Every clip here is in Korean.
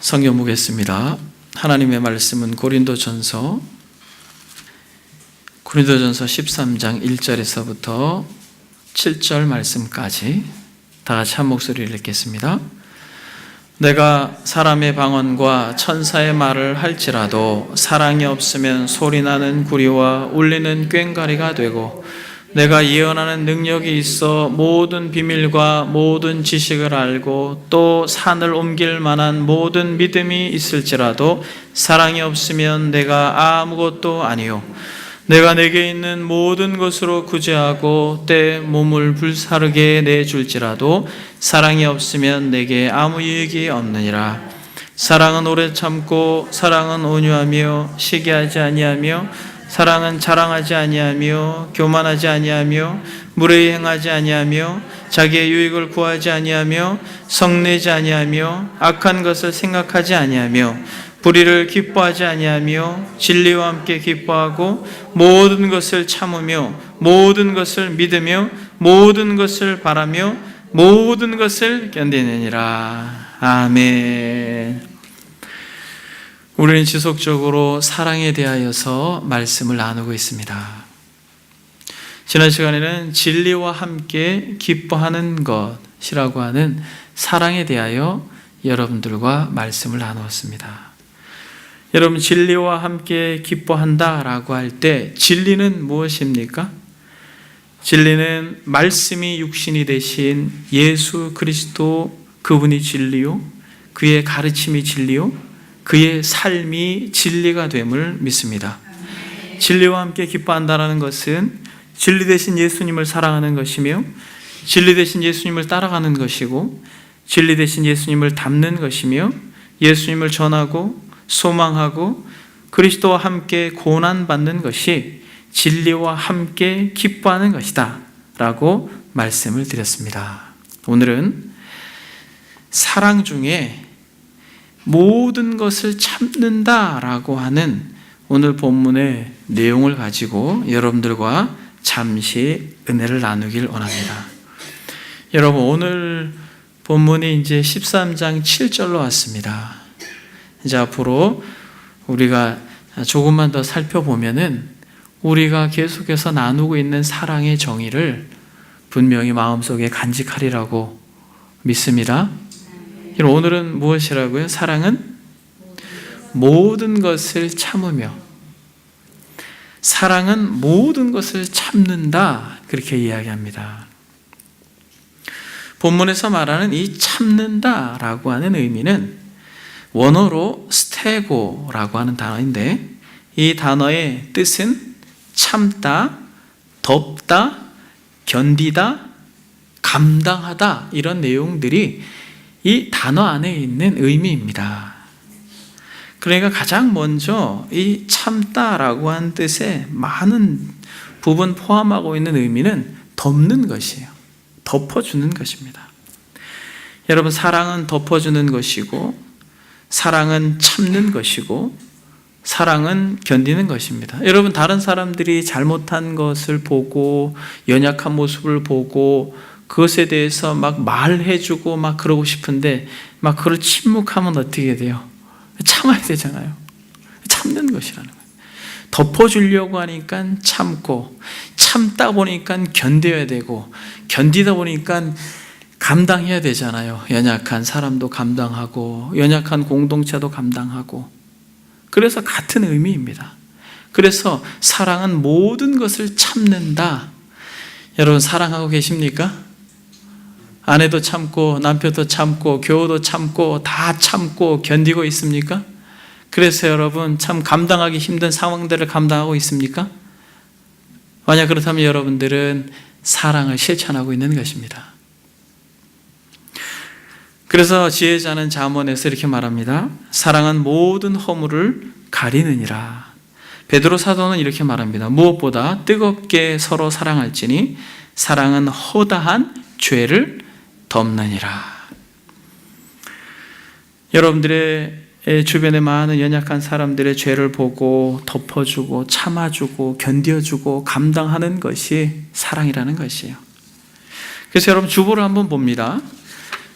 성경 보겠습니다. 하나님의 말씀은 고린도전서 13장 1절에서부터 7절 말씀까지 다 같이 한 목소리를 읽겠습니다. 내가 사람의 방언과 천사의 말을 할지라도 사랑이 없으면 소리나는 구리와 울리는 꽹과리가 되고, 내가 예언하는 능력이 있어 모든 비밀과 모든 지식을 알고 또 산을 옮길 만한 모든 믿음이 있을지라도 사랑이 없으면 내가 아무것도 아니요, 내가 내게 있는 모든 것으로 구제하고 때 몸을 불사르게 내줄지라도 사랑이 없으면 내게 아무 유익이 없느니라. 사랑은 오래 참고, 사랑은 온유하며 시기하지 아니하며, 사랑은 자랑하지 아니하며 교만하지 아니하며 무례히 행하지 아니하며 자기의 유익을 구하지 아니하며 성내지 아니하며 악한 것을 생각하지 아니하며 불의를 기뻐하지 아니하며 진리와 함께 기뻐하고 모든 것을 참으며 모든 것을 믿으며 모든 것을 바라며 모든 것을 견디느니라. 아멘. 우리는 지속적으로 사랑에 대하여서 말씀을 나누고 있습니다. 지난 시간에는 진리와 함께 기뻐하는 것이라고 하는 사랑에 대하여 여러분들과 말씀을 나누었습니다. 여러분, 진리와 함께 기뻐한다라고 할 때 진리는 무엇입니까? 진리는 말씀이 육신이 되신 예수 그리스도, 그분이 진리요, 그의 가르침이 진리요, 그의 삶이 진리가 됨을 믿습니다. 진리와 함께 기뻐한다는 것은 진리 되신 예수님을 사랑하는 것이며, 진리 되신 예수님을 따라가는 것이고, 진리 되신 예수님을 닮는 것이며, 예수님을 전하고 소망하고 그리스도와 함께 고난받는 것이 진리와 함께 기뻐하는 것이다 라고 말씀을 드렸습니다. 오늘은 사랑 중에 모든 것을 참는다라고 하는 오늘 본문의 내용을 가지고 여러분들과 잠시 은혜를 나누길 원합니다. 여러분, 오늘 본문이 이제 13장 7절로 왔습니다. 이제 앞으로 우리가 조금만 더 살펴보면은 우리가 계속해서 나누고 있는 사랑의 정의를 분명히 마음속에 간직하리라고 믿습니다. 오늘은 무엇이라고요? 사랑은 모든 것을 참으며, 사랑은 모든 것을 참는다, 그렇게 이야기합니다. 본문에서 말하는 이 참는다라고 하는 의미는 원어로 스테고라고 하는 단어인데, 이 단어의 뜻은 참다, 덮다, 견디다, 감당하다, 이런 내용들이 이 단어 안에 있는 의미입니다. 그러니까 가장 먼저 이 참다라고 하는 뜻의 많은 부분 포함하고 있는 의미는 덮는 것이에요. 덮어주는 것입니다. 여러분, 사랑은 덮어주는 것이고, 사랑은 참는 것이고, 사랑은 견디는 것입니다. 여러분, 다른 사람들이 잘못한 것을 보고 연약한 모습을 보고 그것에 대해서 막 말해주고 막 그러고 싶은데 막 그걸 침묵하면 어떻게 돼요? 참아야 되잖아요. 참는 것이라는 거예요. 덮어주려고 하니까 참고, 참다 보니까 견뎌야 되고, 견디다 보니까 감당해야 되잖아요. 연약한 사람도 감당하고 연약한 공동체도 감당하고. 그래서 같은 의미입니다. 그래서 사랑은 모든 것을 참는다. 여러분, 사랑하고 계십니까? 아내도 참고 남편도 참고 교우도 참고 다 참고 견디고 있습니까? 그래서 여러분, 참 감당하기 힘든 상황들을 감당하고 있습니까? 만약 그렇다면 여러분들은 사랑을 실천하고 있는 것입니다. 그래서 지혜자는 잠언에서 이렇게 말합니다. 사랑은 모든 허물을 가리느니라. 베드로 사도는 이렇게 말합니다. 무엇보다 뜨겁게 서로 사랑할지니 사랑은 허다한 죄를 덮느니라. 여러분들의 주변에 많은 연약한 사람들의 죄를 보고 덮어주고 참아주고 견뎌주고 감당하는 것이 사랑이라는 것이에요. 그래서 여러분, 주보를 한번 봅니다.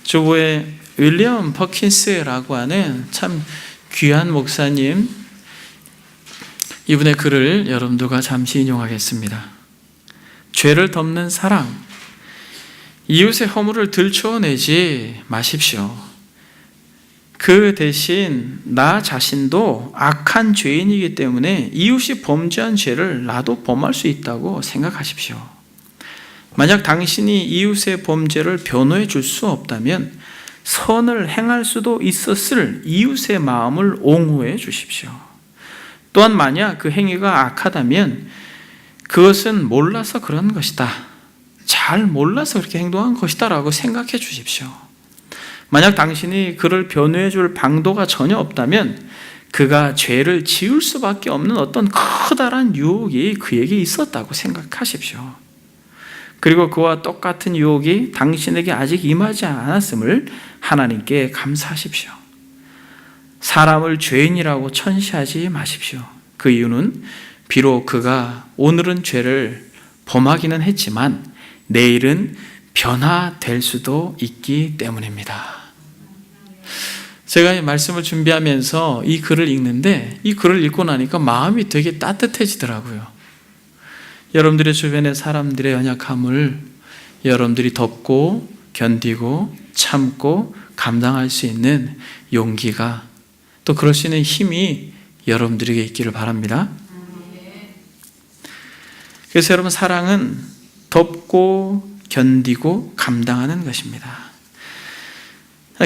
주보에 윌리엄 퍼킨스라고 하는 참 귀한 목사님, 이분의 글을 여러분들과 잠시 인용하겠습니다. 죄를 덮는 사랑, 이웃의 허물을 들춰내지 마십시오. 그 대신 나 자신도 악한 죄인이기 때문에 이웃이 범죄한 죄를 나도 범할 수 있다고 생각하십시오. 만약 당신이 이웃의 범죄를 변호해 줄 수 없다면 선을 행할 수도 있었을 이웃의 마음을 옹호해 주십시오. 또한 만약 그 행위가 악하다면 그것은 몰라서 그런 것이다, 잘 몰라서 그렇게 행동한 것이다 라고 생각해 주십시오. 만약 당신이 그를 변호해 줄 방도가 전혀 없다면 그가 죄를 지을 수밖에 없는 어떤 커다란 유혹이 그에게 있었다고 생각하십시오. 그리고 그와 똑같은 유혹이 당신에게 아직 임하지 않았음을 하나님께 감사하십시오. 사람을 죄인이라고 천시하지 마십시오. 그 이유는 비록 그가 오늘은 죄를 범하기는 했지만 내일은 변화될 수도 있기 때문입니다. 제가 이 말씀을 준비하면서 이 글을 읽는데 이 글을 읽고 나니까 마음이 되게 따뜻해지더라고요. 여러분들의 주변의 사람들의 연약함을 여러분들이 덮고 견디고 참고 감당할 수 있는 용기가, 또 그럴 수 있는 힘이 여러분들에게 있기를 바랍니다. 그래서 여러분, 사랑은 덮고 견디고 감당하는 것입니다.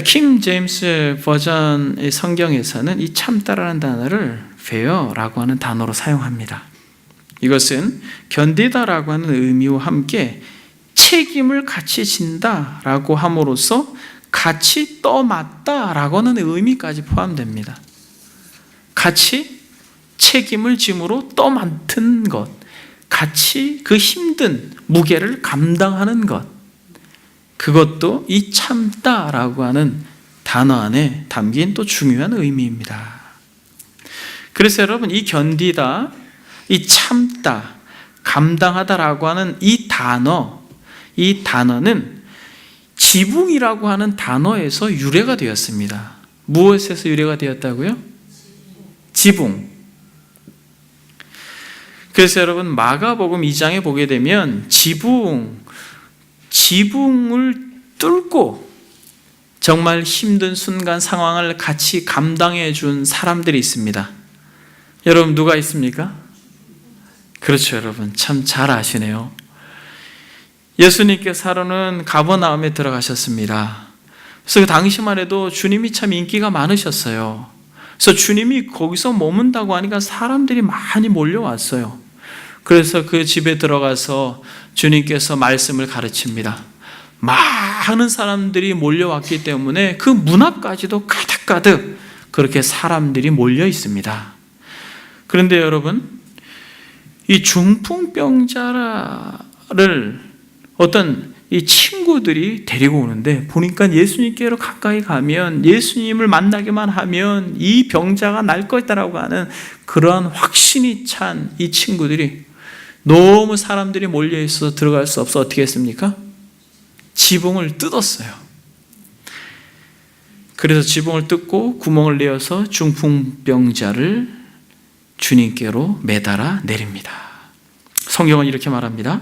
킹 제임스 버전의 성경에서는 이 참다라는 단어를 bear라고 하는 단어로 사용합니다. 이것은 견디다라고 하는 의미와 함께 책임을 같이 진다라고 함으로써 같이 떠맡다라고 하는 의미까지 포함됩니다. 같이 책임을 짐으로 떠맡은 것, 같이 그 힘든 무게를 감당하는 것, 그것도 이 참다라고 하는 단어 안에 담긴 또 중요한 의미입니다. 그래서 여러분, 이 견디다, 이 참다, 감당하다라고 하는 이 단어는 지붕이라고 하는 단어에서 유래가 되었습니다. 무엇에서 유래가 되었다고요? 지붕. 그래서 여러분, 마가복음 2장에 보게 되면 지붕을 뚫고 정말 힘든 순간 상황을 같이 감당해 준 사람들이 있습니다. 여러분, 누가 있습니까? 그렇죠, 여러분. 참 잘 아시네요. 예수님께서는 가버나움에 들어가셨습니다. 그래서 그 당시만 해도 주님이 참 인기가 많으셨어요. 그래서 주님이 거기서 머문다고 하니까 사람들이 많이 몰려왔어요. 그래서 그 집에 들어가서 주님께서 말씀을 가르칩니다. 많은 사람들이 몰려왔기 때문에 그 문 앞까지도 가득가득 그렇게 사람들이 몰려 있습니다. 그런데 여러분, 이 중풍병자를 어떤 이 친구들이 데리고 오는데, 보니까 예수님께로 가까이 가면, 예수님을 만나기만 하면 이 병자가 날 것이다라고 하는 그러한 확신이 찬 이 친구들이 너무 사람들이 몰려 있어서 들어갈 수 없어 어떻게 했습니까? 지붕을 뜯었어요. 그래서 지붕을 뜯고 구멍을 내어서 중풍병자를 주님께로 매달아 내립니다. 성경은 이렇게 말합니다.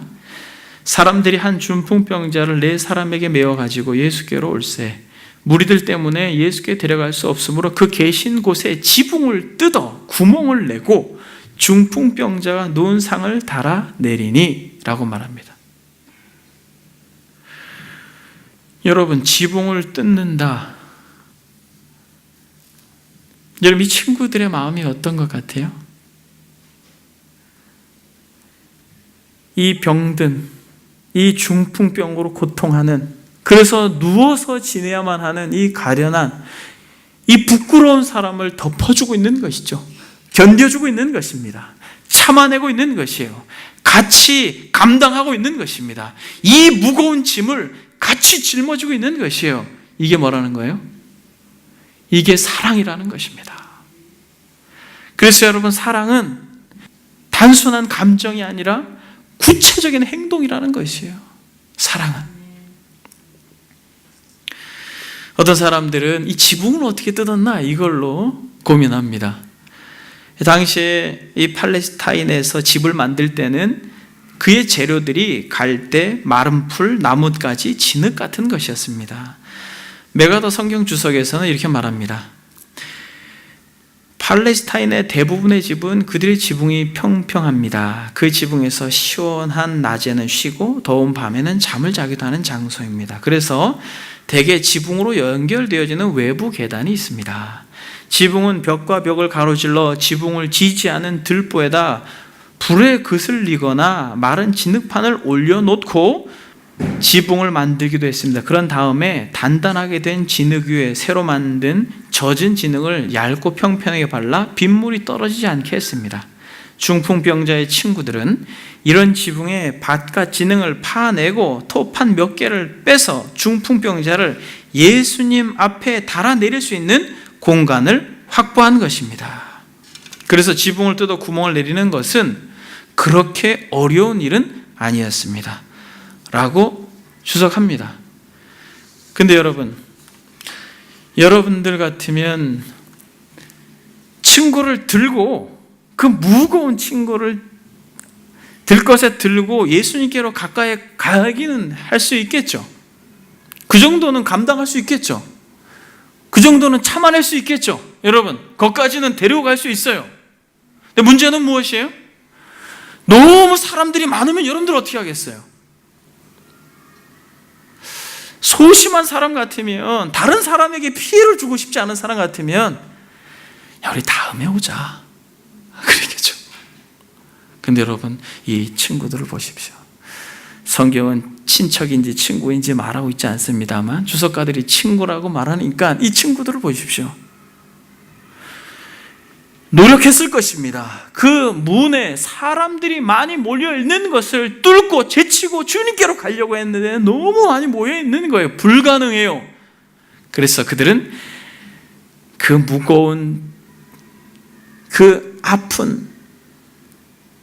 사람들이 한 중풍병자를 네 사람에게 메어가지고 예수께로 올세 무리들 때문에 예수께 데려갈 수 없으므로 그 계신 곳에 지붕을 뜯어 구멍을 내고 중풍병자가 누운 상을 달아 내리니 라고 말합니다. 여러분, 지붕을 뜯는다. 여러분, 이 친구들의 마음이 어떤 것 같아요? 이 병든, 이 중풍병으로 고통하는, 그래서 누워서 지내야만 하는 이 가련한, 이 부끄러운 사람을 덮어주고 있는 것이죠. 견뎌주고 있는 것입니다. 참아내고 있는 것이에요. 같이 감당하고 있는 것입니다. 이 무거운 짐을 같이 짊어지고 있는 것이에요. 이게 뭐라는 거예요? 이게 사랑이라는 것입니다. 그래서 여러분, 사랑은 단순한 감정이 아니라 구체적인 행동이라는 것이에요. 사랑은. 어떤 사람들은 이 지붕을 어떻게 뜯었나 이걸로 고민합니다. 당시에 이 팔레스타인에서 집을 만들 때는 그의 재료들이 갈대, 마른 풀, 나뭇가지, 진흙 같은 것이었습니다. 메가더 성경 주석에서는 이렇게 말합니다. 팔레스타인의 대부분의 집은 그들의 지붕이 평평합니다. 그 지붕에서 시원한 낮에는 쉬고 더운 밤에는 잠을 자기도 하는 장소입니다. 그래서 대개 지붕으로 연결되어지는 외부 계단이 있습니다. 지붕은 벽과 벽을 가로질러 지붕을 지지하는 들보에다 불에 그슬리거나 마른 진흙판을 올려놓고 지붕을 만들기도 했습니다. 그런 다음에 단단하게 된 진흙 위에 새로 만든 젖은 진흙을 얇고 평평하게 발라 빗물이 떨어지지 않게 했습니다. 중풍병자의 친구들은 이런 지붕에 밭과 진흙을 파내고 토판 몇 개를 빼서 중풍병자를 예수님 앞에 달아내릴 수 있는 공간을 확보한 것입니다. 그래서 지붕을 뜯어 구멍을 내리는 것은 그렇게 어려운 일은 아니었습니다. 라고 주석합니다. 근데 여러분들 같으면 친구를 들고 그 무거운 친구를 들것에 들고 예수님께로 가까이 가기는 할 수 있겠죠. 그 정도는 감당할 수 있겠죠. 그 정도는 참아낼 수 있겠죠. 여러분, 거기까지는 데리고 갈 수 있어요. 근데 문제는 무엇이에요? 너무 사람들이 많으면 여러분들 어떻게 하겠어요? 소심한 사람 같으면, 다른 사람에게 피해를 주고 싶지 않은 사람 같으면 야, 우리 다음에 오자 그러겠죠. 근데 여러분, 이 친구들을 보십시오. 성경은 친척인지 친구인지 말하고 있지 않습니다만 주석가들이 친구라고 말하니까 이 친구들을 보십시오. 노력했을 것입니다. 그 문에 사람들이 많이 몰려있는 것을 뚫고 제치고 주님께로 가려고 했는데 너무 많이 모여있는 거예요. 불가능해요. 그래서 그들은 그 무거운, 그 아픈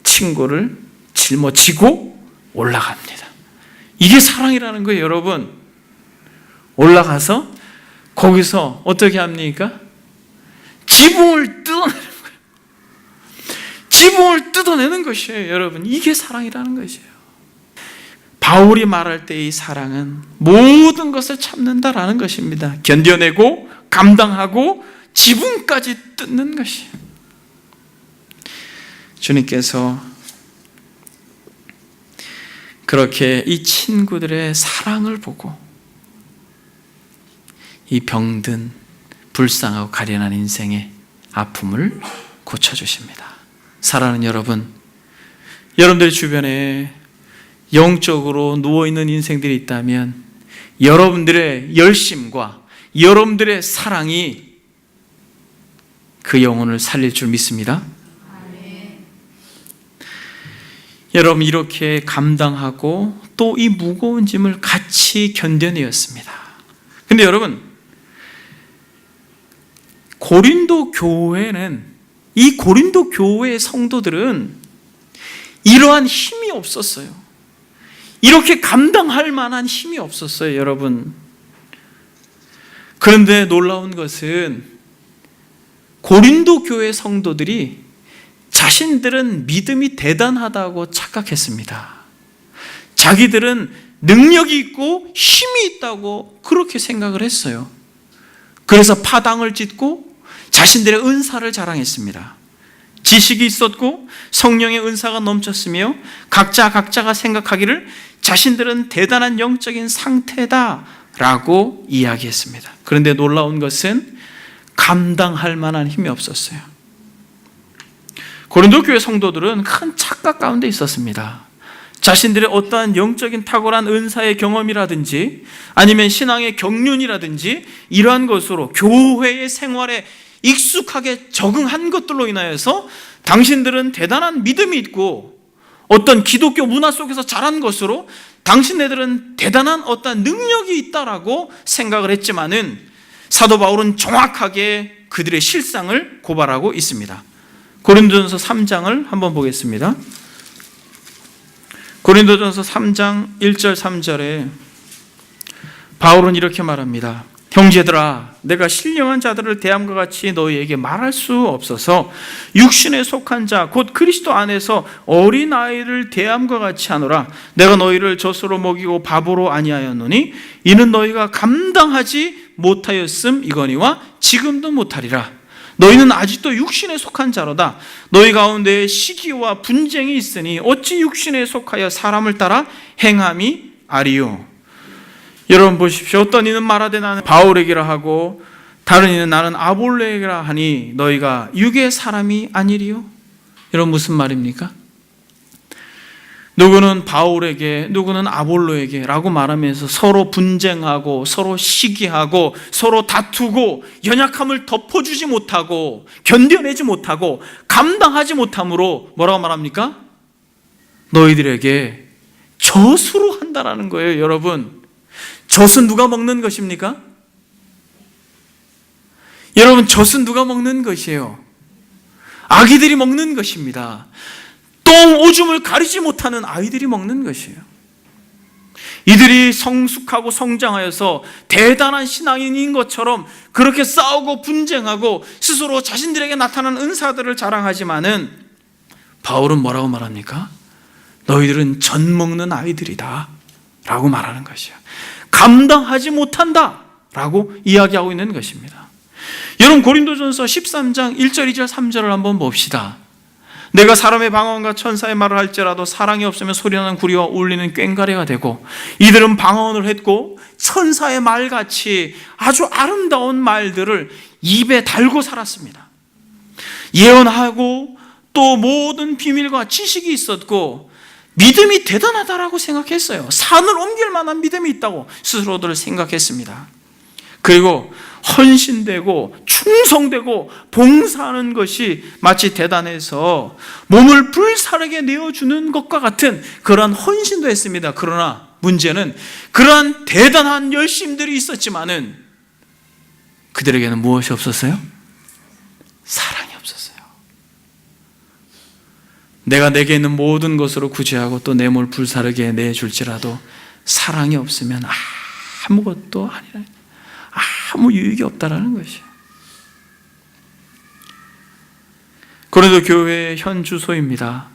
친구를 짊어지고 올라갑니다. 이게 사랑이라는 거예요, 여러분. 올라가서 거기서 어떻게 합니까? 지붕을 뜯어내는 거예요. 지붕을 뜯어내는 것이에요, 여러분. 이게 사랑이라는 것이에요. 바울이 말할 때 이 사랑은 모든 것을 참는다라는 것입니다. 견뎌내고 감당하고 지붕까지 뜯는 것이에요. 주님께서 그렇게 이 친구들의 사랑을 보고 이 병든 불쌍하고 가련한 인생의 아픔을 고쳐주십니다. 사랑하는 여러분, 여러분들 주변에 영적으로 누워있는 인생들이 있다면 여러분들의 열심과 여러분들의 사랑이 그 영혼을 살릴 줄 믿습니다. 여러분, 이렇게 감당하고 또 이 무거운 짐을 같이 견뎌내었습니다. 근데 여러분, 고린도 교회는, 이 고린도 교회의 성도들은 이러한 힘이 없었어요. 이렇게 감당할 만한 힘이 없었어요, 여러분. 그런데 놀라운 것은 고린도 교회 성도들이 자신들은 믿음이 대단하다고 착각했습니다. 자기들은 능력이 있고 힘이 있다고 그렇게 생각을 했어요. 그래서 파당을 짓고 자신들의 은사를 자랑했습니다. 지식이 있었고 성령의 은사가 넘쳤으며 각자가 생각하기를 자신들은 대단한 영적인 상태다라고 이야기했습니다. 그런데 놀라운 것은 감당할 만한 힘이 없었어요. 고린도 교회 성도들은 큰 착각 가운데 있었습니다. 자신들의 어떠한 영적인 탁월한 은사의 경험이라든지 아니면 신앙의 경륜이라든지 이러한 것으로 교회의 생활에 익숙하게 적응한 것들로 인하여서 당신들은 대단한 믿음이 있고 어떤 기독교 문화 속에서 자란 것으로 당신네들은 대단한 어떤 능력이 있다라고 생각을 했지만은 사도 바울은 정확하게 그들의 실상을 고발하고 있습니다. 고린도전서 3장을 한번 보겠습니다. 고린도전서 3장 1절 3절에 바울은 이렇게 말합니다. 형제들아, 내가 신령한 자들을 대함과 같이 너희에게 말할 수 없어서 육신에 속한 자 곧 그리스도 안에서 어린아이를 대함과 같이 하노라. 내가 너희를 젖으로 먹이고 밥으로 아니하였노니 이는 너희가 감당하지 못하였음이거니와 지금도 못하리라. 너희는 아직도 육신에 속한 자로다. 너희 가운데 시기와 분쟁이 있으니 어찌 육신에 속하여 사람을 따라 행함이 아리요. 여러분 보십시오. 어떤 이는 말하되 나는 바울에게라 하고 다른 이는 나는 아볼로에게라 하니 너희가 육의 사람이 아니리요. 여러분 무슨 말입니까? 누구는 바울에게 누구는 아볼로에게 라고 말하면서 서로 분쟁하고 서로 시기하고 서로 다투고 연약함을 덮어주지 못하고 견뎌내지 못하고 감당하지 못함으로 뭐라고 말합니까? 너희들에게 젖으로 한다라는 거예요. 여러분, 젖은 누가 먹는 것입니까? 여러분, 젖은 누가 먹는 것이에요? 아기들이 먹는 것입니다. 똥 오줌을 가리지 못하는 아이들이 먹는 것이에요. 이들이 성숙하고 성장하여서 대단한 신앙인인 것처럼 그렇게 싸우고 분쟁하고 스스로 자신들에게 나타난 은사들을 자랑하지만은 바울은 뭐라고 말합니까? 너희들은 젖 먹는 아이들이다 라고 말하는 것이에요. 감당하지 못한다 라고 이야기하고 있는 것입니다. 여러분, 고린도전서 13장 1절 2절 3절을 한번 봅시다. 내가 사람의 방언과 천사의 말을 할지라도 사랑이 없으면 소리나는 구리와 울리는 꽹과리가 되고, 이들은 방언을 했고 천사의 말같이 아주 아름다운 말들을 입에 달고 살았습니다. 예언하고 또 모든 비밀과 지식이 있었고 믿음이 대단하다라고 생각했어요. 산을 옮길 만한 믿음이 있다고 스스로들 생각했습니다. 그리고 헌신되고 충성되고 봉사하는 것이 마치 대단해서 몸을 불사르게 내어주는 것과 같은 그러한 헌신도 했습니다. 그러나 문제는 그러한 대단한 열심들이 있었지만은 그들에게는 무엇이 없었어요? 사랑이 없었어요. 내가 내게 있는 모든 것으로 구제하고 또 내 몸을 불사르게 내줄지라도 사랑이 없으면 아무것도 아니라 아무 유익이 없다라는 것이에요. 고린도 교회의 현 주소입니다.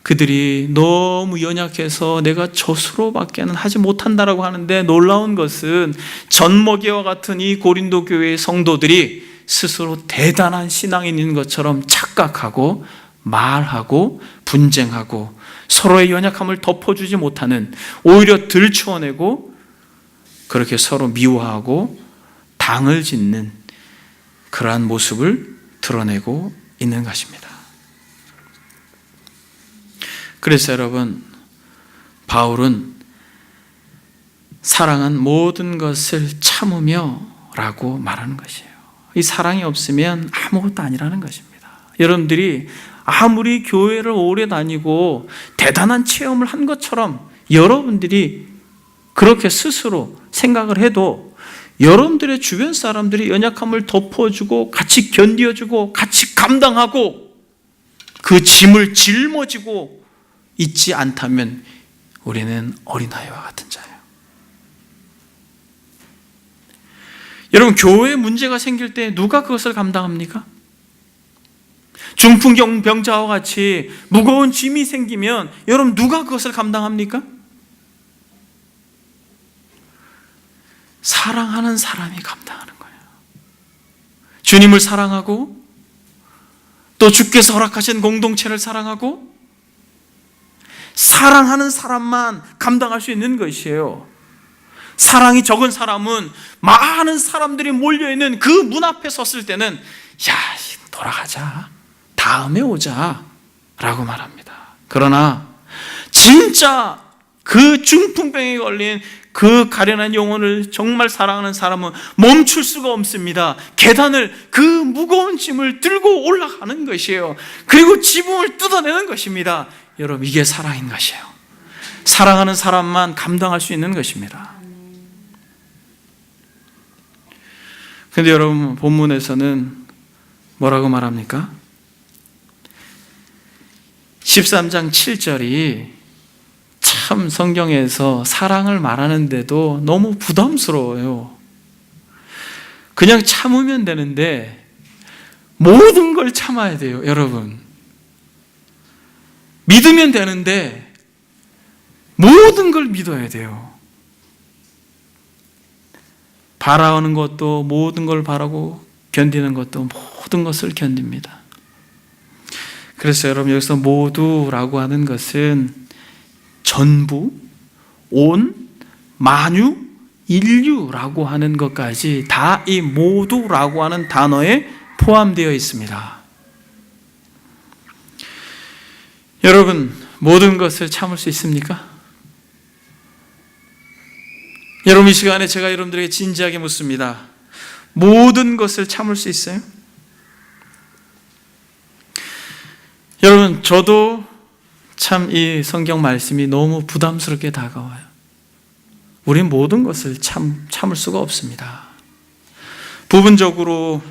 그들이 너무 연약해서 내가 젖으로밖에는 하지 못한다라고 하는데, 놀라운 것은 젖먹이와 같은 이 고린도 교회의 성도들이 스스로 대단한 신앙인인 것처럼 착각하고 말하고 분쟁하고 서로의 연약함을 덮어주지 못하는, 오히려 들추어내고 그렇게 서로 미워하고 당을 짓는 그러한 모습을 드러내고 있는 것입니다. 그래서 여러분, 바울은 사랑은 모든 것을 참으며 라고 말하는 것이에요. 이 사랑이 없으면 아무것도 아니라는 것입니다. 여러분들이 아무리 교회를 오래 다니고 대단한 체험을 한 것처럼 여러분들이 그렇게 스스로 생각을 해도 여러분들의 주변 사람들이 연약함을 덮어주고 같이 견뎌주고 같이 감당하고 그 짐을 짊어지고 있지 않다면 우리는 어린아이와 같은 자예요. 여러분, 교회에 문제가 생길 때 누가 그것을 감당합니까? 중풍병자와 같이 무거운 짐이 생기면 여러분 누가 그것을 감당합니까? 사랑하는 사람이 감당하는 거예요. 주님을 사랑하고 또 주께서 허락하신 공동체를 사랑하고 사랑하는 사람만 감당할 수 있는 것이에요. 사랑이 적은 사람은 많은 사람들이 몰려있는 그 문 앞에 섰을 때는 야, 돌아가자, 다음에 오자 라고 말합니다. 그러나 진짜 그 중풍병에 걸린 그 가련한 영혼을 정말 사랑하는 사람은 멈출 수가 없습니다. 계단을 그 무거운 짐을 들고 올라가는 것이에요. 그리고 지붕을 뜯어내는 것입니다. 여러분, 이게 사랑인 것이에요. 사랑하는 사람만 감당할 수 있는 것입니다. 그런데 여러분, 본문에서는 뭐라고 말합니까? 13장 7절이 참 성경에서 사랑을 말하는데도 너무 부담스러워요. 그냥 참으면 되는데 모든 걸 참아야 돼요, 여러분. 믿으면 되는데 모든 걸 믿어야 돼요. 바라는 것도 모든 걸 바라고, 견디는 것도 모든 것을 견딥니다. 그래서 여러분, 여기서 모두라고 하는 것은 전부, 온, 만유, 인류라고 하는 것까지 다 이 모두라고 하는 단어에 포함되어 있습니다. 여러분, 모든 것을 참을 수 있습니까? 여러분, 이 시간에 제가 여러분들에게 진지하게 묻습니다. 모든 것을 참을 수 있어요? 여러분, 저도 참 이 성경 말씀이 너무 부담스럽게 다가와요. 우린 모든 것을 참을 수가 없습니다. 부분적으로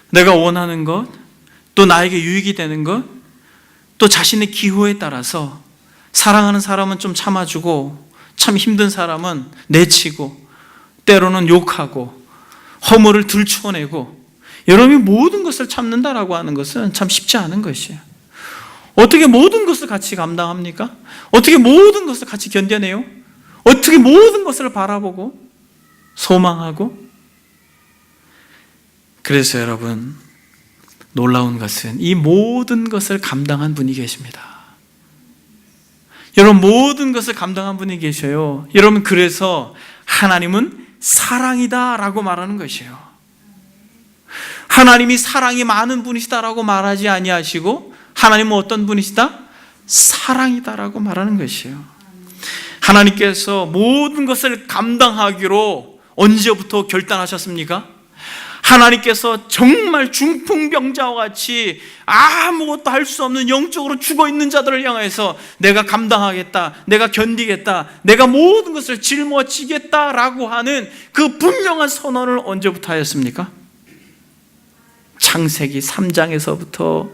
내가 원하는 것, 또 나에게 유익이 되는 것, 또 자신의 기호에 따라서 사랑하는 사람은 좀 참아주고 참 힘든 사람은 내치고 때로는 욕하고 허물을 들추어내고, 여러분이 모든 것을 참는다라고 하는 것은 참 쉽지 않은 것이에요. 어떻게 모든 것을 같이 감당합니까? 어떻게 모든 것을 같이 견뎌내요? 어떻게 모든 것을 바라보고 소망하고? 그래서 여러분, 놀라운 것은 이 모든 것을 감당한 분이 계십니다. 여러분, 모든 것을 감당한 분이 계셔요. 여러분, 그래서 하나님은 사랑이다 라고 말하는 것이에요. 하나님이 사랑이 많은 분이시다라고 말하지 아니하시고, 하나님은 어떤 분이시다? 사랑이다라고 말하는 것이에요. 하나님께서 모든 것을 감당하기로 언제부터 결단하셨습니까? 하나님께서 정말 중풍병자와 같이 아무것도 할 수 없는 영적으로 죽어있는 자들을 향해서 내가 감당하겠다, 내가 견디겠다, 내가 모든 것을 짊어지겠다라고 하는 그 분명한 선언을 언제부터 하였습니까? 창세기 3장에서부터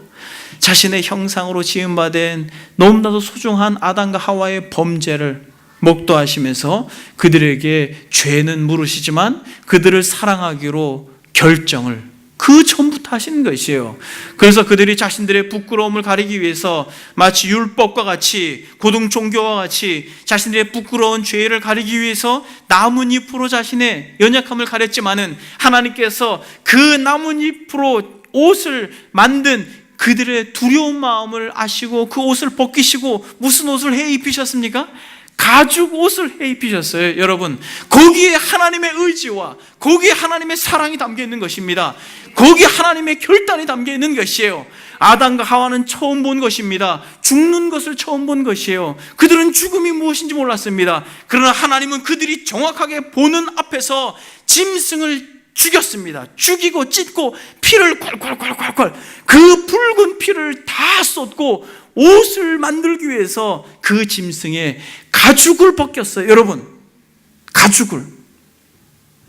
자신의 형상으로 지음받은 너무나도 소중한 아담과 하와의 범죄를 목도하시면서 그들에게 죄는 물으시지만 그들을 사랑하기로 결정을 그 전부터 하시는 것이에요. 그래서 그들이 자신들의 부끄러움을 가리기 위해서 마치 율법과 같이, 고등 종교와 같이 자신들의 부끄러운 죄를 가리기 위해서 나뭇잎으로 자신의 연약함을 가렸지만은, 하나님께서 그 나뭇잎으로 옷을 만든 그들의 두려운 마음을 아시고 그 옷을 벗기시고 무슨 옷을 해 입히셨습니까? 가죽 옷을 해 입히셨어요. 여러분, 거기에 하나님의 의지와 거기에 하나님의 사랑이 담겨 있는 것입니다. 거기에 하나님의 결단이 담겨 있는 것이에요. 아담과 하와는 처음 본 것입니다. 죽는 것을 처음 본 것이에요. 그들은 죽음이 무엇인지 몰랐습니다. 그러나 하나님은 그들이 정확하게 보는 앞에서 짐승을 죽였습니다. 죽이고 찢고 피를 콸콸콸콸콸, 그 붉은 피를 다 쏟고 옷을 만들기 위해서 그 짐승의 가죽을 벗겼어요. 여러분, 가죽을,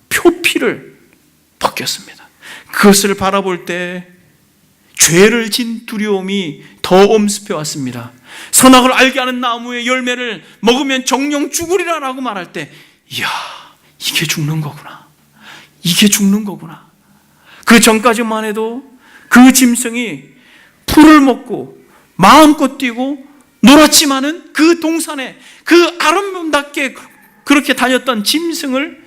표피를 벗겼습니다. 그것을 바라볼 때 죄를 진 두려움이 더 엄습해 왔습니다. 선악을 알게 하는 나무의 열매를 먹으면 정령 죽으리라라고 말할 때, 이야, 이게 죽는 거구나, 이게 죽는 거구나. 그 전까지만 해도 그 짐승이 풀을 먹고 마음껏 뛰고 놀았지만은 그 동산에 그 아름답게 그렇게 다녔던 짐승을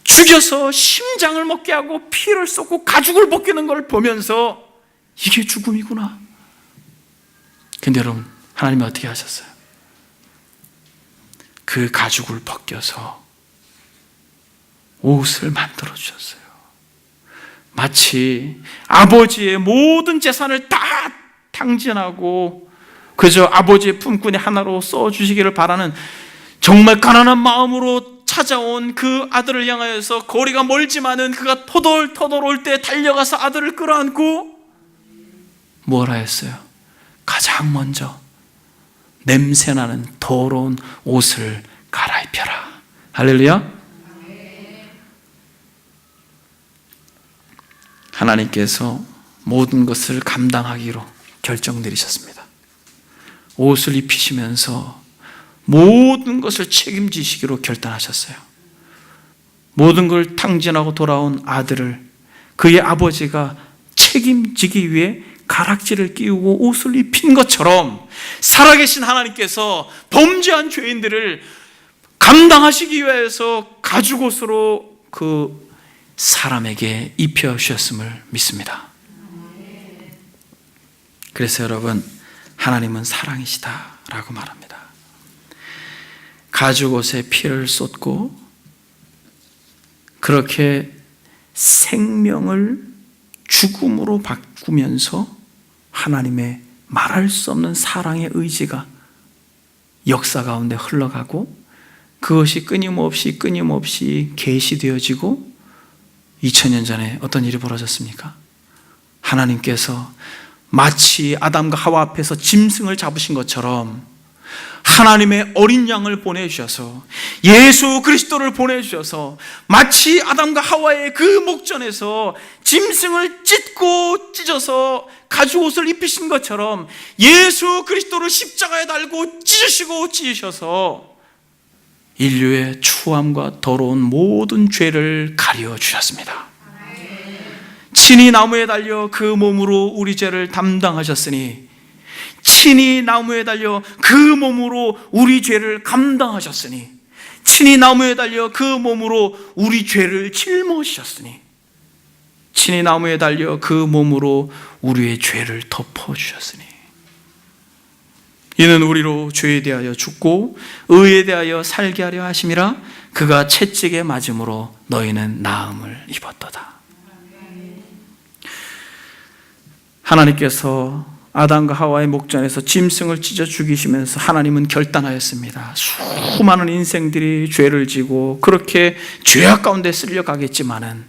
죽여서 심장을 먹게 하고 피를 쏟고 가죽을 벗기는 걸 보면서 이게 죽음이구나. 근데 여러분, 하나님이 어떻게 하셨어요? 그 가죽을 벗겨서 옷을 만들어 주셨어요. 마치 아버지의 모든 재산을 다 탕진하고 그저 아버지의 품꾼이 하나로 써주시기를 바라는 정말 가난한 마음으로 찾아온 그 아들을 향하여서 거리가 멀지만은 그가 터덜터덜 올 때 달려가서 아들을 끌어안고 뭘 하였어요? 가장 먼저 냄새나는 더러운 옷을 갈아입혀라. 할렐루야. 하나님께서 모든 것을 감당하기로 결정 내리셨습니다. 옷을 입히시면서 모든 것을 책임지시기로 결단하셨어요. 모든 걸 탕진하고 돌아온 아들을 그의 아버지가 책임지기 위해 가락지를 끼우고 옷을 입힌 것처럼 살아계신 하나님께서 범죄한 죄인들을 감당하시기 위해서 가죽옷으로 그 사람에게 입혀주셨음을 믿습니다. 그래서 여러분, 하나님은 사랑이시다라고 말합니다. 가죽옷에 피를 쏟고 그렇게 생명을 죽음으로 바꾸면서 하나님의 말할 수 없는 사랑의 의지가 역사 가운데 흘러가고 그것이 끊임없이 계시되어지고 2000년 전에 어떤 일이 벌어졌습니까? 하나님께서 마치 아담과 하와 앞에서 짐승을 잡으신 것처럼 하나님의 어린 양을 보내주셔서 예수 그리스도를 보내주셔서 마치 아담과 하와의 그 목전에서 짐승을 찢고 찢어서 가죽옷을 입히신 것처럼 예수 그리스도를 십자가에 달고 찢으셔서 인류의 추함과 더러운 모든 죄를 가려 주셨습니다. 친히 나무에 달려 그 몸으로 우리 죄를 담당하셨으니, 친히 나무에 달려 그 몸으로 우리 죄를 감당하셨으니, 친히 나무에 달려 그 몸으로 우리 죄를 짊어지셨으니, 친히 나무에 달려 그 몸으로 우리의 죄를 덮어주셨으니, 이는 우리로 죄에 대하여 죽고 의에 대하여 살게 하려 하심이라. 그가 채찍에 맞음으로 너희는 나음을 입었도다. 하나님께서 아담과 하와의 목전에서 짐승을 찢어 죽이시면서 하나님은 결단하였습니다. 수많은 인생들이 죄를 지고 그렇게 죄악 가운데 쓸려가겠지만은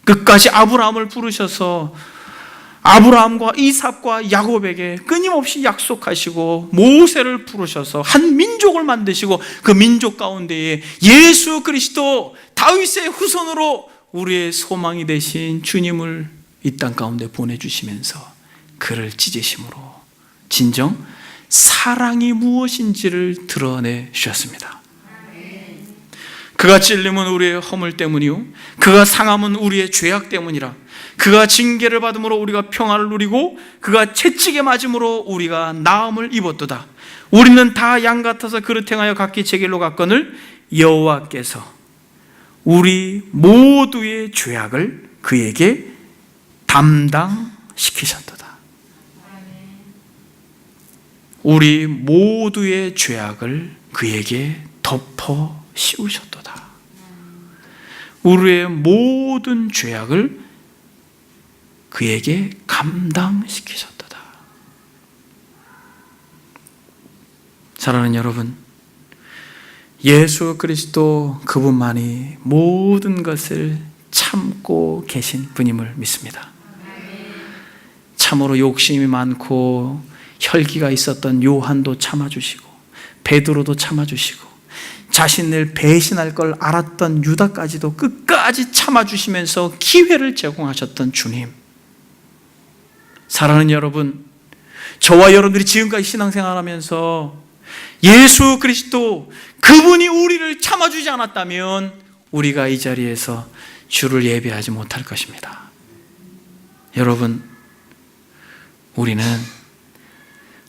끝까지 아브라함을 부르셔서 아브라함과 이삭과 야곱에게 끊임없이 약속하시고 모세를 부르셔서 한 민족을 만드시고 그 민족 가운데에 예수 그리스도 다윗의 후손으로 우리의 소망이 되신 주님을 이 땅 가운데 보내주시면서 그를 찢으심으로 진정 사랑이 무엇인지를 드러내 주셨습니다. 그가 찔림은 우리의 허물 때문이요 그가 상함은 우리의 죄악 때문이라. 그가 징계를 받음으로 우리가 평안을 누리고 그가 채찍에 맞음으로 우리가 나음을 입었도다. 우리는 다 양 같아서 그릇 행하여 각기 제 길로 갔거늘 여호와께서 우리 모두의 죄악을 그에게 담당시키셨도다. 우리 모두의 죄악을 그에게 덮어 씌우셨도다. 우리의 모든 죄악을 그에게 감당시키셨도다. 사랑하는 여러분, 예수 그리스도 그분만이 모든 것을 참고 계신 분임을 믿습니다. 참으로 욕심이 많고 혈기가 있었던 요한도 참아주시고 베드로도 참아주시고 자신을 배신할 걸 알았던 유다까지도 끝까지 참아주시면서 기회를 제공하셨던 주님. 사랑하는 여러분, 저와 여러분들이 지금까지 신앙생활하면서 예수 그리스도 그분이 우리를 참아주지 않았다면 우리가 이 자리에서 주를 예배하지 못할 것입니다. 여러분, 우리는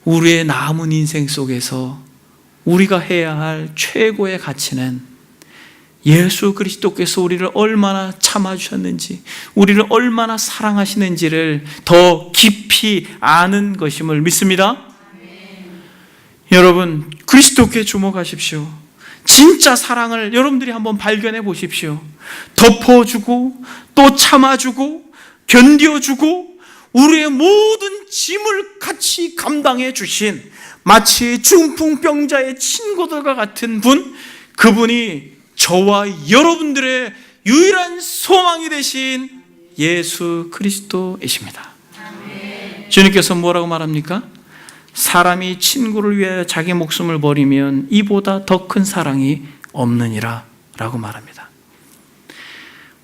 우리의 남은 인생 속에서 우리가 해야 할 최고의 가치는 예수 그리스도께서 우리를 얼마나 참아주셨는지, 우리를 얼마나 사랑하시는지를 더 깊이 아는 것임을 믿습니다. 여러분, 그리스도께 주목하십시오. 진짜 사랑을 여러분들이 한번 발견해 보십시오. 덮어주고 또 참아주고 견뎌주고 우리의 모든 짐을 같이 감당해 주신 마치 중풍병자의 친구들과 같은 분, 그분이 저와 여러분들의 유일한 소망이 되신 예수 그리스도이십니다. 주님께서 뭐라고 말합니까? 사람이 친구를 위하여 자기 목숨을 버리면 이보다 더 큰 사랑이 없느니라 라고 말합니다.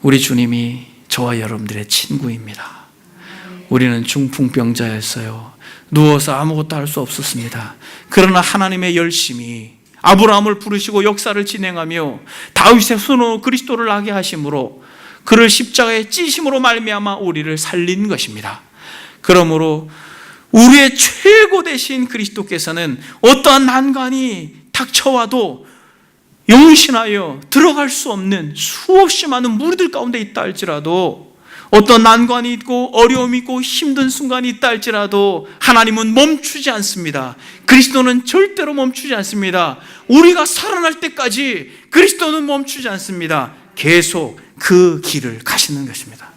우리 주님이 저와 여러분들의 친구입니다. 우리는 중풍병자였어요. 누워서 아무것도 할 수 없었습니다. 그러나 하나님의 열심이 아브라함을 부르시고 역사를 진행하며 다윗의 손으로 그리스도를 나게 하심으로 그를 십자가에 찌심으로 말미암아 우리를 살린 것입니다. 그러므로 우리의 최고 되신 그리스도께서는 어떠한 난관이 닥쳐와도 용신하여 들어갈 수 없는 수없이 많은 무리들 가운데 있다 할지라도, 어떤 난관이 있고 어려움이 있고 힘든 순간이 있다 할지라도 하나님은 멈추지 않습니다. 그리스도는 절대로 멈추지 않습니다. 우리가 살아날 때까지 그리스도는 멈추지 않습니다. 계속 그 길을 가시는 것입니다.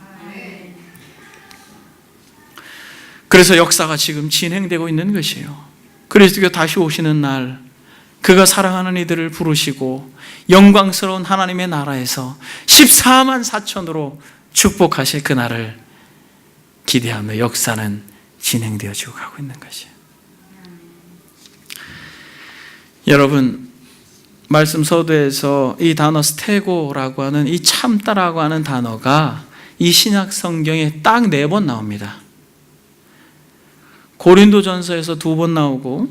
그래서 역사가 지금 진행되고 있는 것이에요. 그리스도가 다시 오시는 날, 그가 사랑하는 이들을 부르시고 영광스러운 하나님의 나라에서 14만 4천으로 축복하실 그날을 기대하며 역사는 진행되어지고 가고 있는 것이에요. 여러분, 말씀 서두에서 이 단어 스테고라고 하는, 이 참다라고 하는 단어가 이 신약 성경에 딱 4번 나옵니다. 고린도전서에서 2번 나오고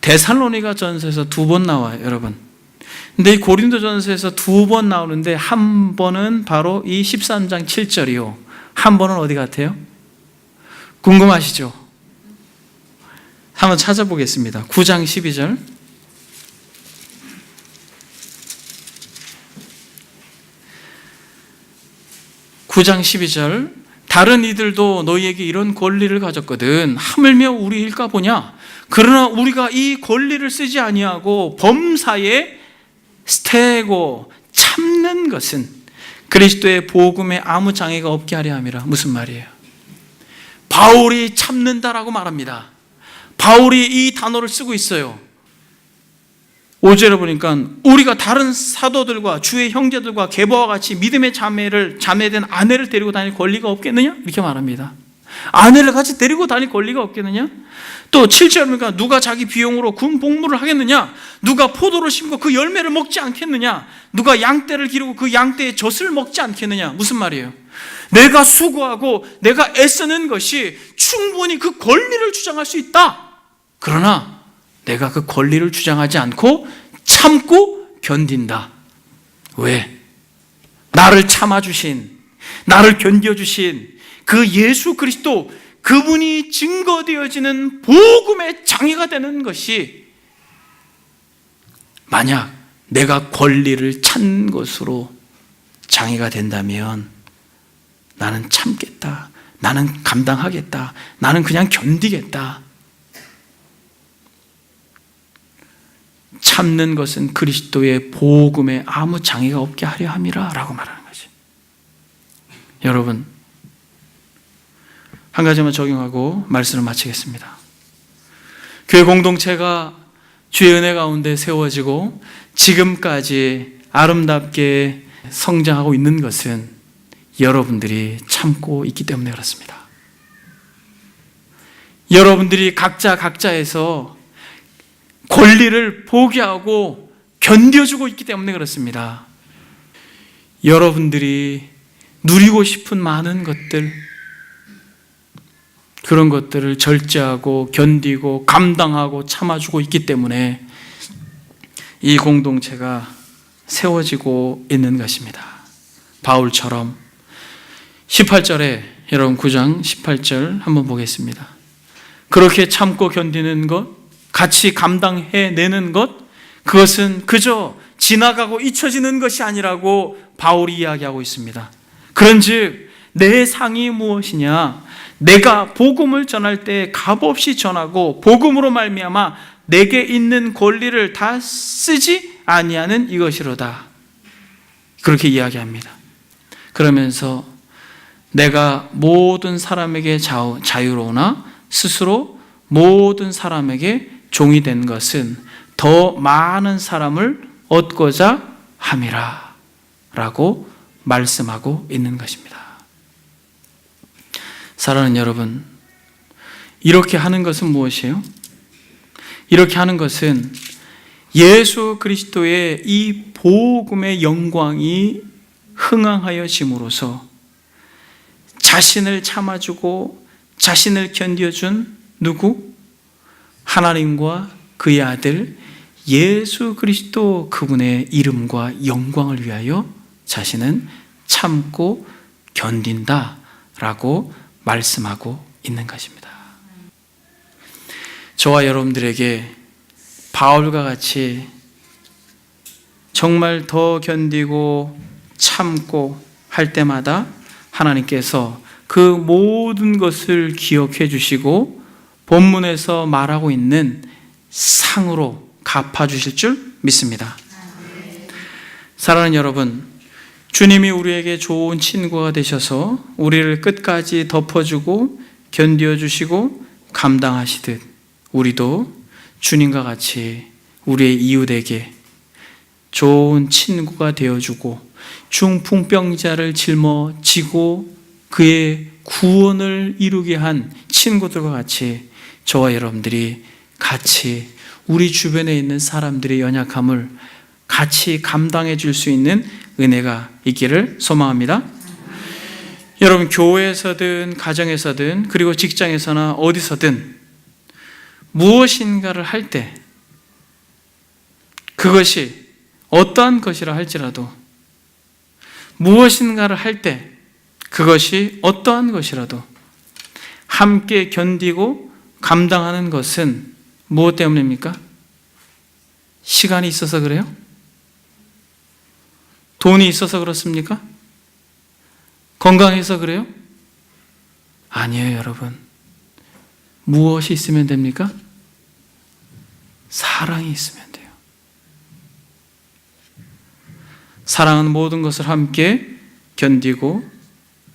데살로니가 전서에서 2번 나와요, 여러분. 근데 이 고린도전서에서 2번 나오는데 한 번은 바로 이 13장 7절이요. 한 번은 어디 같아요? 궁금하시죠? 한번 찾아보겠습니다. 9장 12절. (9장 12절) 다른 이들도 너희에게 이런 권리를 가졌거든 하물며 우리일까 보냐. 그러나 우리가 이 권리를 쓰지 아니하고 범사에 스테고 참는 것은 그리스도의 복음에 아무 장애가 없게 하려 함이라. 무슨 말이에요? 바울이 참는다라고 말합니다. 바울이 이 단어를 쓰고 있어요. 5절에 보니까 우리가 다른 사도들과 주의 형제들과 게바와 같이 믿음의 자매된 아내를 데리고 다닐 권리가 없겠느냐? 이렇게 말합니다. 아내를 같이 데리고 다닐 권리가 없겠느냐? 또 7절에 보니까 누가 자기 비용으로 군 복무를 하겠느냐? 누가 포도를 심고 그 열매를 먹지 않겠느냐? 누가 양떼를 기르고 그 양떼의 젖을 먹지 않겠느냐? 무슨 말이에요? 내가 수고하고 내가 애쓰는 것이 충분히 그 권리를 주장할 수 있다. 그러나 내가 그 권리를 주장하지 않고 참고 견딘다. 왜? 나를 참아주신, 나를 견뎌주신 그 예수 그리스도, 그분이 증거되어지는 복음의 장애가 되는 것이, 만약 내가 권리를 찬 것으로 장애가 된다면 나는 참겠다, 나는 감당하겠다, 나는 그냥 견디겠다. 참는 것은 그리스도의 복음에 아무 장애가 없게 하려 함이라 라고 말하는 거죠. 여러분, 한 가지만 적용하고 말씀을 마치겠습니다. 교회 공동체가 주의 은혜 가운데 세워지고 지금까지 아름답게 성장하고 있는 것은 여러분들이 참고 있기 때문에 그렇습니다. 여러분들이 각자에서 권리를 포기하고 견뎌주고 있기 때문에 그렇습니다. 여러분들이 누리고 싶은 많은 것들, 그런 것들을 절제하고 견디고 감당하고 참아주고 있기 때문에 이 공동체가 세워지고 있는 것입니다. 바울처럼 18절에, 여러분 9장 18절 한번 보겠습니다. 그렇게 참고 견디는 것, 같이 감당해내는 것, 그것은 그저 지나가고 잊혀지는 것이 아니라고 바울이 이야기하고 있습니다. 그런즉 내 상이 무엇이냐? 내가 복음을 전할 때 값없이 전하고 복음으로 말미암아 내게 있는 권리를 다 쓰지 아니하는 이것이로다. 그렇게 이야기합니다. 그러면서 내가 모든 사람에게 자유로우나 스스로 모든 사람에게 종이 된 것은 더 많은 사람을 얻고자 함이라 라고 말씀하고 있는 것입니다. 사랑하는 여러분, 이렇게 하는 것은 무엇이에요? 이렇게 하는 것은 예수 그리스도의 이 복음의 영광이 흥황하여짐으로써 자신을 참아주고 자신을 견뎌준 누구? 하나님과 그의 아들 예수 그리스도 그분의 이름과 영광을 위하여 자신은 참고 견딘다라고 말씀하고 있는 것입니다. 저와 여러분들에게 바울과 같이 정말 더 견디고 참고 할 때마다 하나님께서 그 모든 것을 기억해 주시고 본문에서 말하고 있는 상으로 갚아주실 줄 믿습니다. 사랑하는 여러분, 주님이 우리에게 좋은 친구가 되셔서 우리를 끝까지 덮어주고 견뎌주시고 감당하시듯 우리도 주님과 같이 우리의 이웃에게 좋은 친구가 되어주고 중풍병자를 짊어지고 그의 구원을 이루게 한 친구들과 같이 저와 여러분들이 같이 우리 주변에 있는 사람들의 연약함을 같이 감당해 줄 수 있는 은혜가 있기를 소망합니다. 여러분, 교회에서든 가정에서든 그리고 직장에서나 어디서든 무엇인가를 할 때 그것이 어떠한 것이라 할지라도 무엇인가를 할 때 그것이 어떠한 것이라도 함께 견디고 감당하는 것은 무엇 때문입니까? 시간이 있어서 그래요? 돈이 있어서 그렇습니까? 건강해서 그래요? 아니에요, 여러분. 무엇이 있으면 됩니까? 사랑이 있으면 돼요. 사랑은 모든 것을 함께 견디고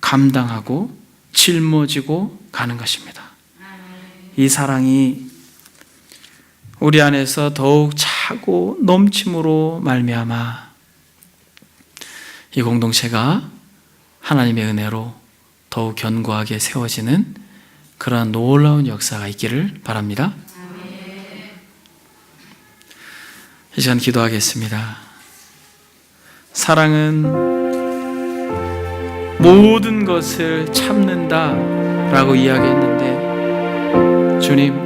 감당하고 짊어지고 가는 것입니다. 이 사랑이 우리 안에서 더욱 차고 넘침으로 말미암아 이 공동체가 하나님의 은혜로 더욱 견고하게 세워지는 그러한 놀라운 역사가 있기를 바랍니다. 이 시간 기도하겠습니다. 사랑은 모든 것을 참는다라고 이야기했는데 주님,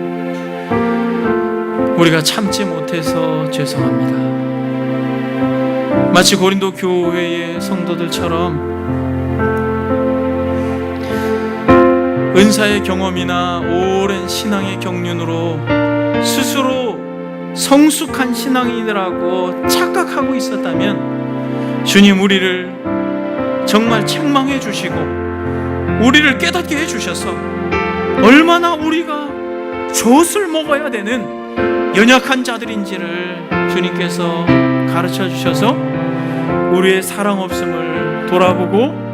우리가 참지 못해서 죄송합니다. 마치 고린도 교회의 성도들처럼 은사의 경험이나 오랜 신앙의 경륜으로 스스로 성숙한 신앙인이라고 착각하고 있었다면 주님, 우리를 정말 책망해 주시고 우리를 깨닫게 해 주셔서 얼마나 우리가 젖을 먹어야 되는 연약한 자들인지를 주님께서 가르쳐 주셔서 우리의 사랑 없음을 돌아보고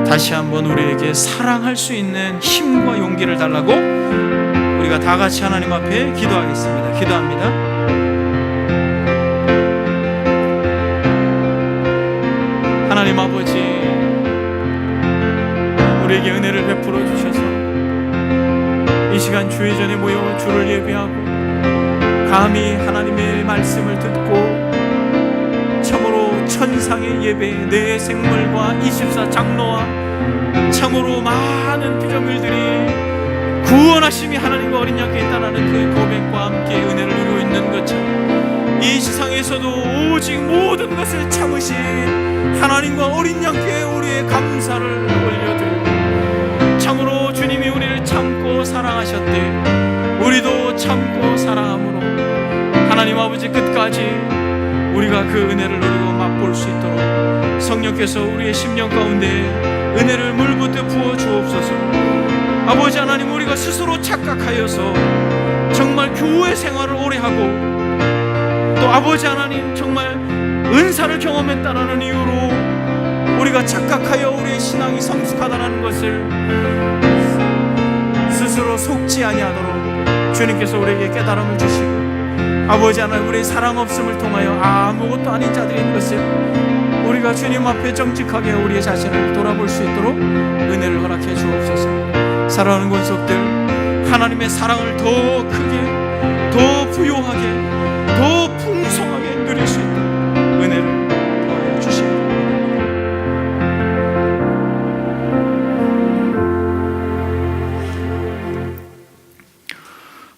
다시 한번 우리에게 사랑할 수 있는 힘과 용기를 달라고 우리가 다 같이 하나님 앞에 기도하겠습니다. 기도합니다. 하나님 아버지, 우리에게 은혜를 베풀어 주셔서 이 시간 주의 전에 모여 주를 예배하고 감히 하나님의 말씀을 듣고 참으로 천상의 예배, 내 생물과 24 장로와 참으로 많은 피조물들이 구원하심이 하나님과 어린 양께 있다는 그 고백과 함께 은혜를 누리고 있는 것처럼 이 세상에서도 오직 모든 것을 참으신 하나님과 어린 양께 우리의 감사를 올려드리고 참으로 주님이 우리를 참고 사랑하셨대 우리도 참고 사랑함으로 하나님 아버지 끝까지 우리가 그 은혜를 누리고 맛볼 수 있도록 성령께서 우리의 심령 가운데 은혜를 물붓듯 부어 주옵소서. 아버지 하나님, 우리가 스스로 착각하여서 정말 교회 생활을 오래 하고 또 아버지 하나님 정말 은사를 경험했다는 이유로 우리가 착각하여 우리의 신앙이 성숙하다는 것을 스스로 속지 아니하도록 주님께서 우리에게 깨달음을 주시고 아버지 하나님, 우리의 사랑 없음을 통하여 아무것도 아닌 자들인 것을 우리가 주님 앞에 정직하게 우리의 자신을 돌아볼 수 있도록 은혜를 허락해 주옵소서. 사랑하는 권속들, 하나님의 사랑을 더 크게, 더 부요하게, 더 풍성하게 누릴 수 있도록 은혜를 더하여 주시옵소서.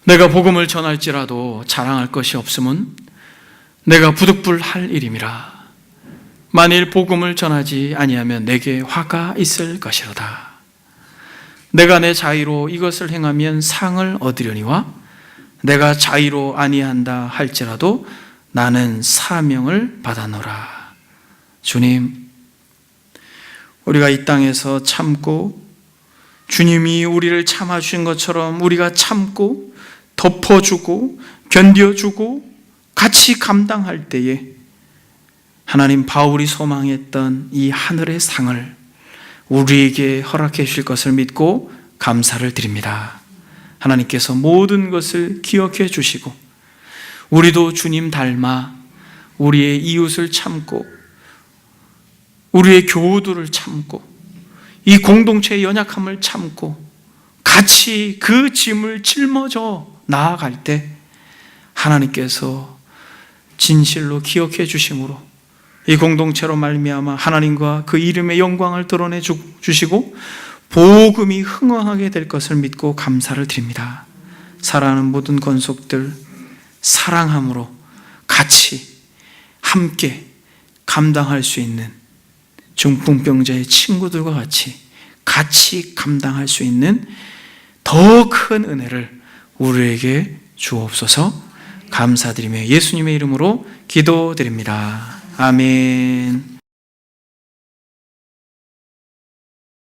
내가 복음을 전할지라도 자랑할 것이 없음은 내가 부득불할 일임이라. 만일 복음을 전하지 아니하면 내게 화가 있을 것이로다. 내가 내 자의로 이것을 행하면 상을 얻으려니와 내가 자의로 아니한다 할지라도 나는 사명을 받아노라. 주님, 우리가 이 땅에서 참고 주님이 우리를 참아주신 것처럼 우리가 참고 덮어주고 견뎌주고 같이 감당할 때에 하나님, 바울이 소망했던 이 하늘의 상을 우리에게 허락해 주실 것을 믿고 감사를 드립니다. 하나님께서 모든 것을 기억해 주시고 우리도 주님 닮아 우리의 이웃을 참고 우리의 교우들을 참고 이 공동체의 연약함을 참고 같이 그 짐을 짊어져 나아갈 때 하나님께서 진실로 기억해 주심으로 이 공동체로 말미암아 하나님과 그 이름의 영광을 드러내 주시고 복음이 흥왕하게 될 것을 믿고 감사를 드립니다. 사랑하는 모든 권속들, 사랑함으로 같이 함께 감당할 수 있는 중풍병자의 친구들과 같이 감당할 수 있는 더 큰 은혜를 우리에게 주옵소서. 감사드리며 예수님의 이름으로 기도드립니다. 아멘.